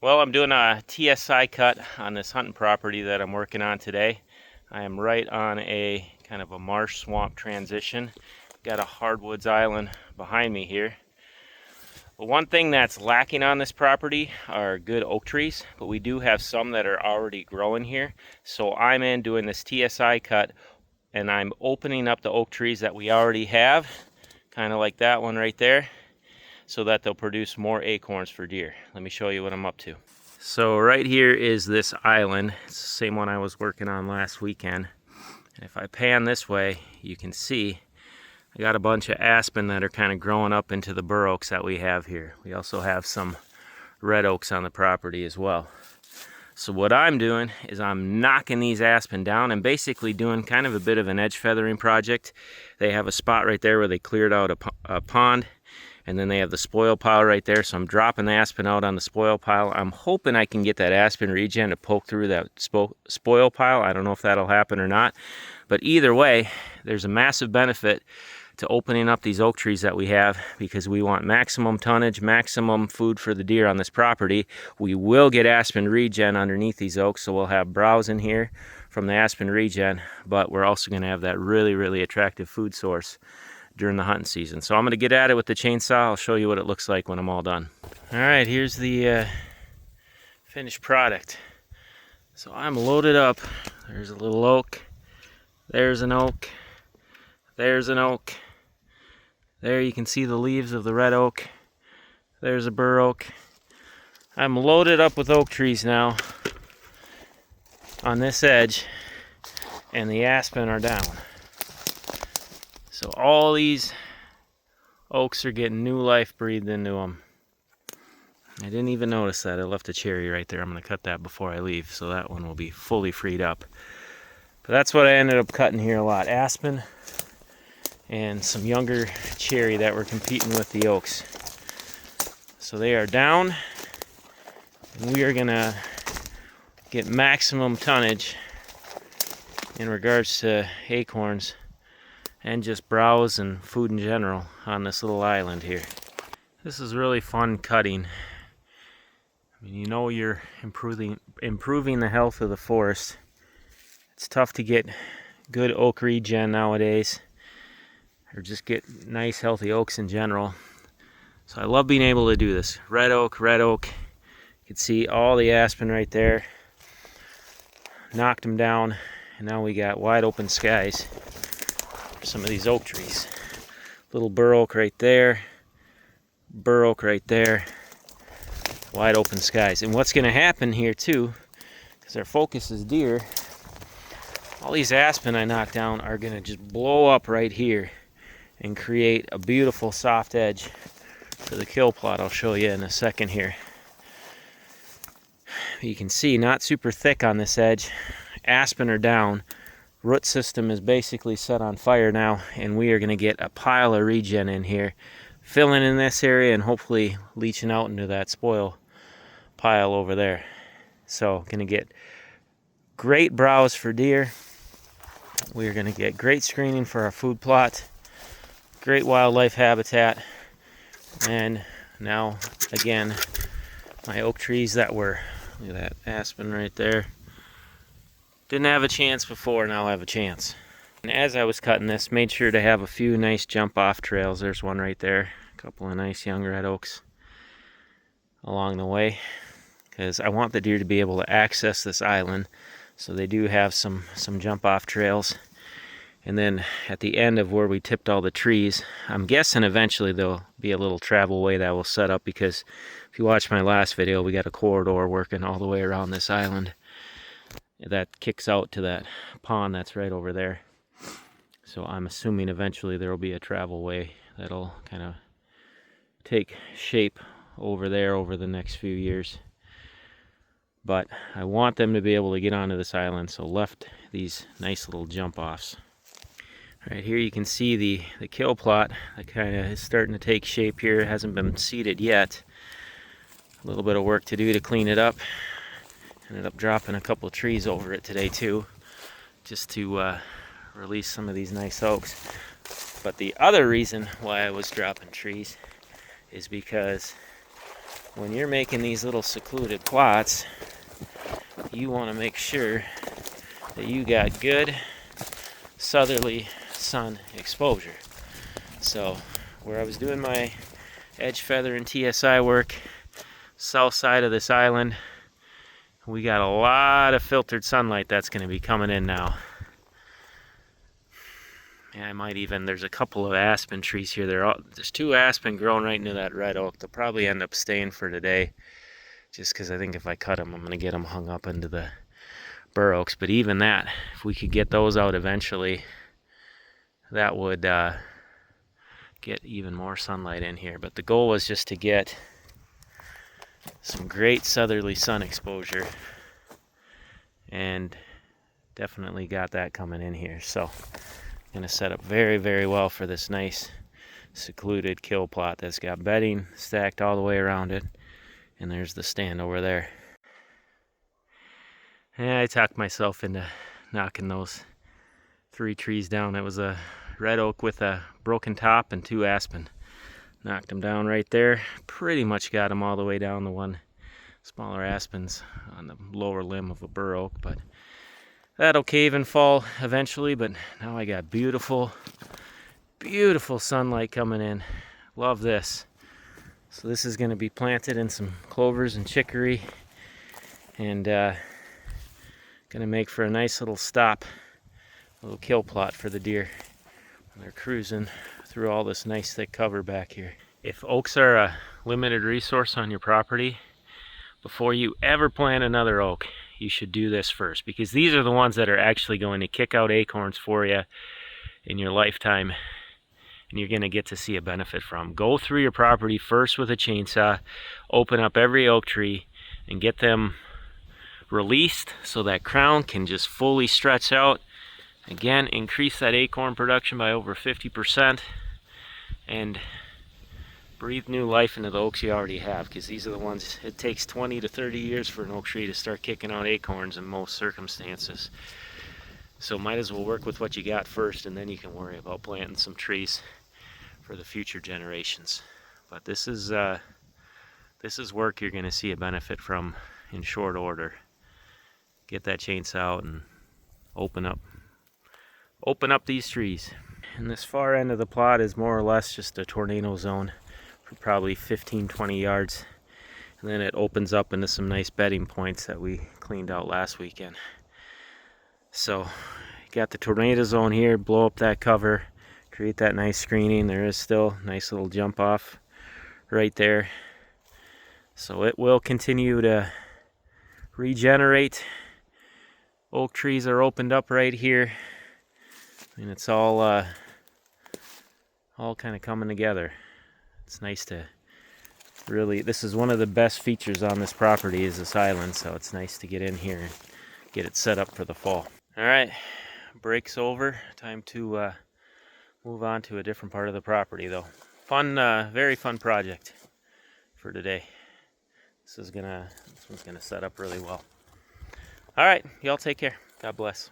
Well, I'm doing a TSI cut on this hunting property that I'm working on today. I am right on a kind of a marsh swamp transition. Got a hardwoods island behind me here. But one thing that's lacking on this property are good oak trees, but we do have some that are already growing here. So I'm in doing this TSI cut and I'm opening up the oak trees that we already have, kind of like that one right there, so that they'll produce more acorns for deer. Let me show you what I'm up to. So right here is this island. It's the same one I was working on last weekend. And if I pan this way, you can see I got a bunch of aspen that are kind of growing up into the bur oaks that we have here. We also have some red oaks on the property as well. So what I'm doing is I'm knocking these aspen down and basically doing kind of a bit of an edge feathering project. They have a spot right there where they cleared out a pond, and then they have the spoil pile right there. So I'm dropping the aspen out on the spoil pile. I'm hoping I can get that aspen regen to poke through that spoil pile. I don't know if that'll happen or not. But either way, there's a massive benefit to opening up these oak trees that we have, because we want maximum tonnage, maximum food for the deer on this property. We will get aspen regen underneath these oaks, so we'll have browse in here from the aspen regen, but we're also going to have that really, really attractive food source during the hunting season. So I'm going to get at it with the chainsaw. I'll show you what it looks like when I'm all done. All right, here's the finished product. So I'm loaded up. There's a little oak. There's an oak. There's an oak. There you can see the leaves of the red oak. There's a bur oak. I'm loaded up with oak trees now on this edge, and the aspen are down. So all these oaks are getting new life breathed into them. I didn't even notice that. I left a cherry right there. I'm going to cut that before I leave, so that one will be fully freed up. But that's what I ended up cutting here a lot. Aspen and some younger cherry that were competing with the oaks. So they are down, and we are going to get maximum tonnage in regards to acorns and just browse and food in general on this little island here. This is really fun cutting. I mean, you know, you're improving the health of the forest. It's tough to get good oak regen nowadays, or just get nice healthy oaks in general. So I love being able to do this. Red oak, red oak. You can see all the aspen right there. Knocked them down, and now we got wide open skies for some of these oak trees. Little bur oak right there. Bur oak right there. Wide open skies. And what's going to happen here too, because our focus is deer, all these aspen I knocked down are going to just blow up right here and create a beautiful soft edge for the kill plot. I'll show you in a second here. You can see not super thick on this edge. Aspen are down. Root system is basically set on fire now, and we are going to get a pile of regen in here, filling in this area and hopefully leaching out into that spoil pile over there. So going to get great browse for deer. We're going to get great screening for our food plot, great wildlife habitat, and now again my oak trees that were, look at that aspen right there, didn't have a chance before, now have a chance. And as I was cutting this, made sure to have a few nice jump off trails. There's one right there, a couple of nice young red oaks along the way, because I want the deer to be able to access this island. So they do have some jump off trails. And then at the end of where we tipped all the trees, I'm guessing eventually there'll be a little travel way that we'll set up, because if you watch my last video, we got a corridor working all the way around this island that kicks out to that pond that's right over there. So I'm assuming eventually there will be a travel way that'll kind of take shape over there over the next few years. But I want them to be able to get onto this island, so left these nice little jump offs. Right here you can see the kill plot that kind of is starting to take shape here. It hasn't been seeded yet. A little bit of work to do to clean it up. Ended up dropping a couple of trees over it today too, just to release some of these nice oaks. But the other reason why I was dropping trees is because when you're making these little secluded plots, you want to make sure that you got good southerly sun exposure. So where I was doing my edge feather and TSI work, south side of this island, we got a lot of filtered sunlight that's going to be coming in now. And I might even, there's a couple of aspen trees here. There's 2 aspen growing right into that red oak. They'll probably end up staying for today, just because I think if I cut them, I'm going to get them hung up into the bur oaks. But even that, if we could get those out eventually, that would get even more sunlight in here. But the goal was just to get some great southerly sun exposure, and definitely got that coming in here. So going to set up very, very well for this nice secluded kill plot that's got bedding stacked all the way around it. And there's the stand over there. And I talked myself into knocking those 3 trees down. It was a red oak with a broken top and 2 aspen. Knocked them down right there. Pretty much got them all the way down to 1 smaller aspens on the lower limb of a bur oak, but that'll cave and fall eventually. But now I got beautiful, beautiful sunlight coming in. Love this. So this is going to be planted in some clovers and chicory, and going to make for a nice little stop, a little kill plot for the deer when they're cruising through all this nice thick cover back here. If oaks are a limited resource on your property, before you ever plant another oak, you should do this first, because these are the ones that are actually going to kick out acorns for you in your lifetime, and you're going to get to see a benefit from. Go through your property first with a chainsaw, open up every oak tree, and get them released so that crown can just fully stretch out. Again, increase that acorn production by over 50%, and breathe new life into the oaks you already have, because these are the ones, it takes 20 to 30 years for an oak tree to start kicking out acorns in most circumstances. So might as well work with what you got first, and then you can worry about planting some trees for the future generations. But this is work you're going to see a benefit from in short order. Get that chainsaw out and open up these trees. And this far end of the plot is more or less just a tornado zone for probably 15-20 yards, and then it opens up into some nice bedding points that we cleaned out last weekend. So got the tornado zone here, blow up that cover, create that nice screening. There is still a nice little jump off right there, so it will continue to regenerate. Oak trees are opened up right here, and it's all kind of coming together. It's nice to really, this is one of the best features on this property is this island, so it's nice to get in here and get it set up for the fall. All right, break's over. Time to move on to a different part of the property though. Fun, very fun project for today. This one's gonna set up really well. All right, y'all take care. God bless.